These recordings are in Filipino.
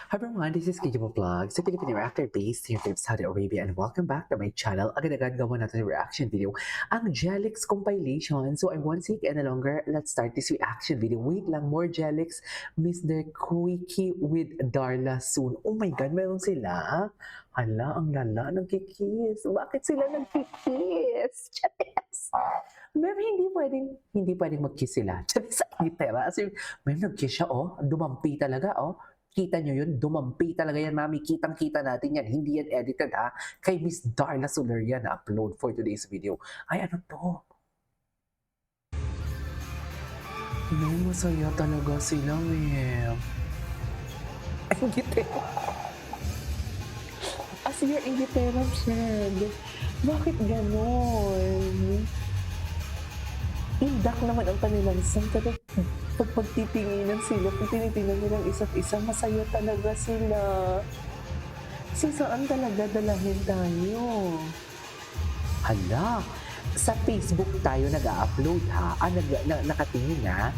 Hi everyone, this is Kikibo Vlog, sa Filipino reactor based here in Saudi Arabia, and welcome back to my channel. Agad-agad gawa natin yung reaction video, ang Jelix compilation. So I won't take any longer, let's start this reaction video. Wait lang, more Jelix, Mr. Quickie with Darla soon. Oh my God, meron sila? Hala, ang lala, nagkikiss. Bakit sila nagkikiss? Yes! Ma'am, hindi pwedeng mag-kiss sila. Sa gitara. As in, ma'am, nag-kiss siya, oh. Dumampi talaga, oh. Kita nyo yun? Dumampi talaga yan, mami. Kitang-kita natin yan. Hindi yan edited, ha? Kay Miss Darla Soler yan na-upload for today's video. Ay, ano to? No, masaya talaga sila, ma'am. Ay, gitera. As your gitera, friend. Bakit ganon? Indak naman ang kanilang song. Pero pag pagtitinginan sila, pag tinitingnan nilang isa't isa, masaya talaga sila. So, saan talaga dalahin tayo? Hala, sa Facebook tayo nag-upload ha. Nakatingin na.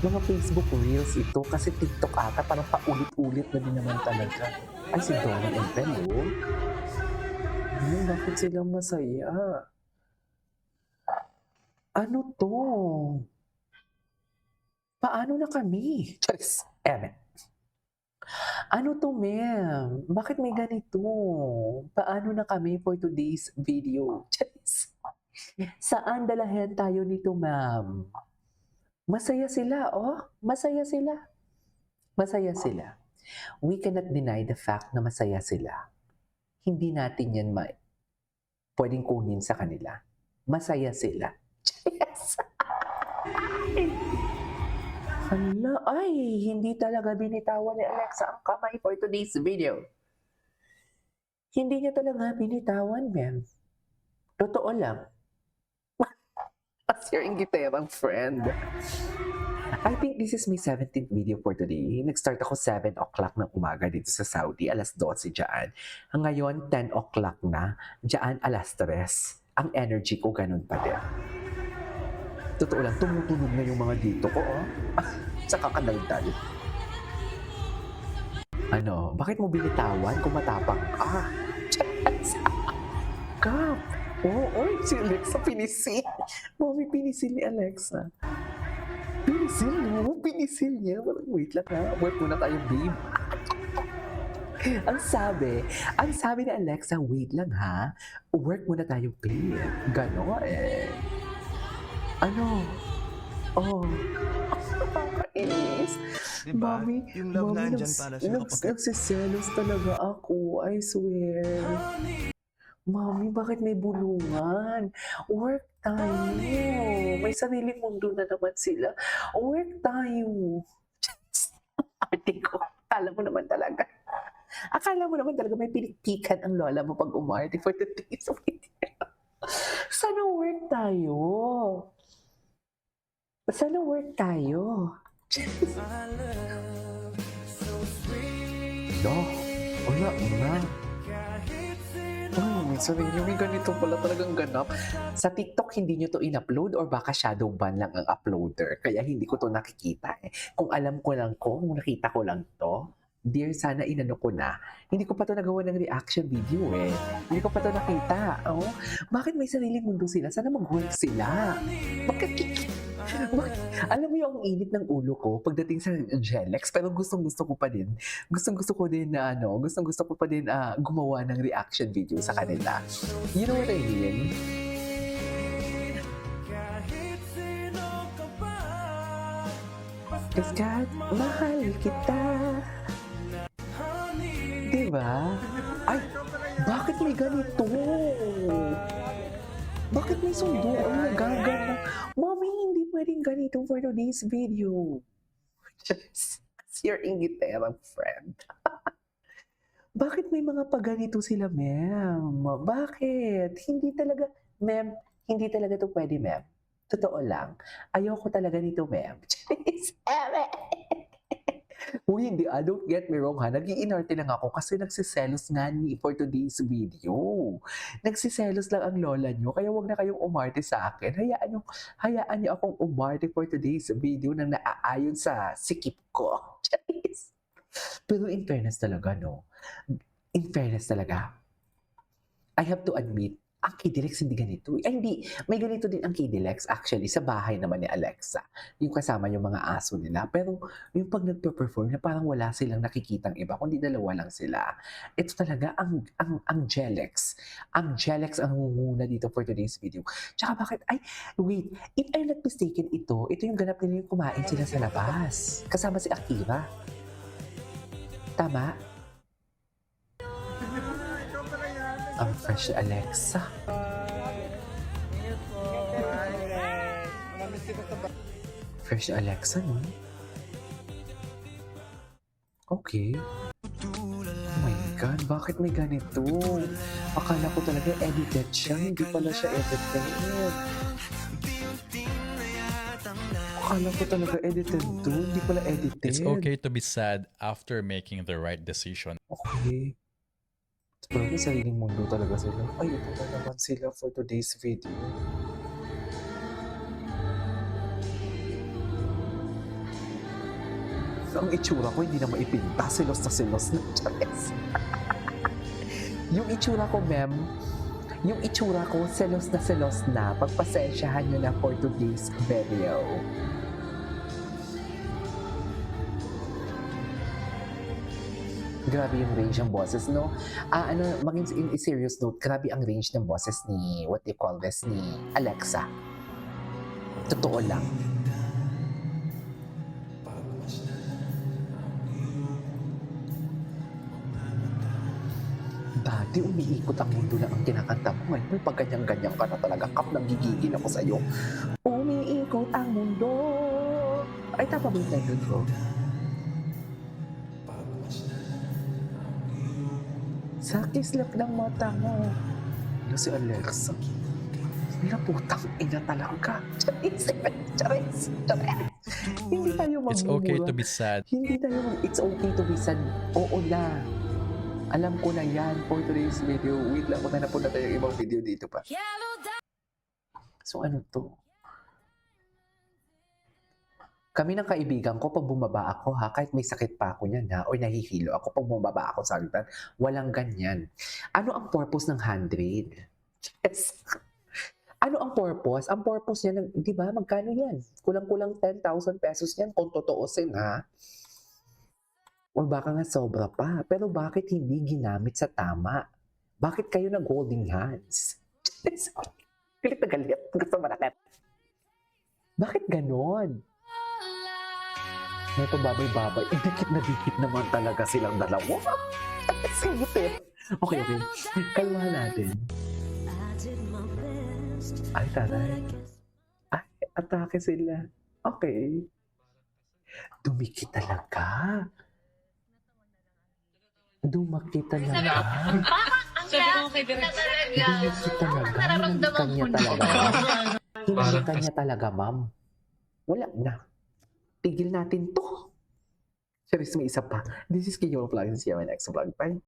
Mga Facebook Reels ito kasi TikTok ata parang paulit-ulit na din naman talaga. Ay, si Donnie and Bello. Bakit sila masaya? Ano to? Paano na kami? Charis, eme. Ano to, ma'am? Bakit may ganito? Paano na kami for today's video? Charis. Saan dalahin tayo nito, ma'am? Masaya sila, oh. Masaya sila. Masaya sila. We cannot deny the fact na masaya sila. Hindi natin yan pwedeng kunin sa kanila. Masaya sila. Yes! Hala, ay, hindi talaga binitawan ni Alexa ang kamay for today's video. Hindi niya talaga binitawan, ma'am. Totoo lang. As your giterang friend. I think this is my 17th video for today. Nag-start ako 7 o'clock ng umaga dito sa Saudi, alas 12 dyan. Ngayon, 10 o'clock na, dyan alas 3. Ang energy ko ganun pa din. Totoo lang, tumutunog na yung mga dito ko, oh. Sa kakadaldal. Ano, bakit mo binitawan kung matapang ka? Kap! Oo, si Alexa pinisil. Mami, pinisil ni Alexa. Pinisil, no? Pinisil niya. Wait lang ha. Work muna tayo, babe. ang sabi ni Alexa, wait lang ha. Work muna tayo, babe. Gano'n eh. Ano? Oh. Nakakainis. Diba? Mami, Yung love mami, nandyan para sa'yo kapag... nagsiselos talaga ako. I swear. Mami, bakit may bulungan? Work tayo. May sariling mundo na naman sila. Work tayo. Ate ko, akala mo naman talaga may pinikpikan ang lola mo pag umarte for the days of it. Sana work tayo. Sana work tayo. No, wala na. May ganito pala talagang ganap. Sa TikTok, hindi nyo to in-upload or baka shadow ban lang ang uploader. Kaya hindi ko to nakikita eh. Kung alam ko lang kung nakita ko lang to, dear, sana inano ko na. Hindi ko pa to nagawa ng reaction video eh. Hindi ko pa to nakita. Oh, bakit may sariling mundo sila? Sana mag-work sila. Bakit? Alam mo yung init ng ulo ko pagdating sa Jelex, pero gustong-gusto ko pa din. Gustong-gusto ko din na gustong-gusto ko pa din gumawa ng reaction video sa kanila. You know what I mean? Cause God, mahal kita. Diba? Ay, bakit may ganito? Bakit may sundo? Ang nagagana. Mami, hindi pwedeng ganito for today's video. Just as your ingiterang friend. Bakit may mga paganito sila, ma'am? Bakit? Ma'am, hindi talaga to pwede, ma'am. Totoo lang. Ayoko talaga nito, ma'am. Uy, hindi, don't get me wrong ha. Nag-iinarte lang ako kasi nagsiselos nga for today's video. Nagsiselos lang ang lola nyo, kaya wag na kayong umarte sa akin. Hayaan nyo akong umarte for today's video nang naaayon sa sikip ko. Charis. Pero in fairness talaga, no? In fairness talaga, I have to admit, ang KDLX hindi ganito. Ay, hindi. May ganito din ang KDLX actually sa bahay naman ni Alexa. Yung kasama yung mga aso nila. Pero yung pag nagpe-perform na parang wala silang nakikitang iba, kundi dalawa lang sila. Ito talaga ang Jelex. Ang Jelex ang nangunguna dito for today's video. Tsaka bakit, ay, wait, if I'm not mistaken ito yung ganap nila yung kumain sila sa labas. Kasama si Akira. Tama? Ang fresh ni Alexa. Fresh ni Alexa, no? Okay. Oh my God, bakit may ganito? Akala ko talaga edited siya. Hindi pala siya edited. Akala ko talaga edited to. Hindi pala edited. It's okay to be sad after making the right decision. Okay. Pero may sariling mundo talaga sila. Ay, ito na naman sila for today's video. Ang itsura ko hindi na maipinta. Silos na silos na. Charis. Yung itsura ko, ma'am, yung itsura ko, selos na. Pagpasensyahan nyo na for today's video. Grabe yung range ng boses, no? Maging in a serious note, grabe ang range ng boses ni, what they call this, ni Alexa. Totoo lang. Dati umiikot ang mundo na ang kinakanta mo. Ngayon, may pagganyan-ganyan ka na talaga. Kap, nagigigil ako sa'yo. Umiikot ang mundo. Ay, tama ba yung title ko? Sa kislap ng mata mo. Ano si Alexa? Naputang ina talaga. Charis. Hindi tayo magmumura. It's okay to be sad. It's okay to be sad. Oo na. Alam ko na yan for today's video. Wait lang, na po natin yung ibang video dito pa. So ano to? Kami ng kaibigan ko, pag bumaba ako ha, kahit may sakit pa ako niyan ha, o nahihilo ako, pag bumaba ako sa hagdan, walang ganyan. Ano ang purpose ng handrail? Yes. Ano ang purpose? Ang purpose niya, di ba, magkano yan? Kulang-kulang 10,000 pesos yan kung totoosin ha. O baka nga sobra pa. Pero bakit hindi ginamit sa tama? Bakit kayo nag-holding hands? Galit na galit. Gusto manakit. Bakit ganon? Ito babay-babay. Dikit na dikit naman talaga silang dalawa. Sige. Okay. Kalmahan natin. Ay, taray. Ay, atake sila. Okay. Dumikit talaga. Dumikit talaga. Hinalikan niya talaga, ma'am. Wala na. Tigil natin to. Serious, may isa pa. This is Kiyo Vlog. See you in my next vlog. Bye.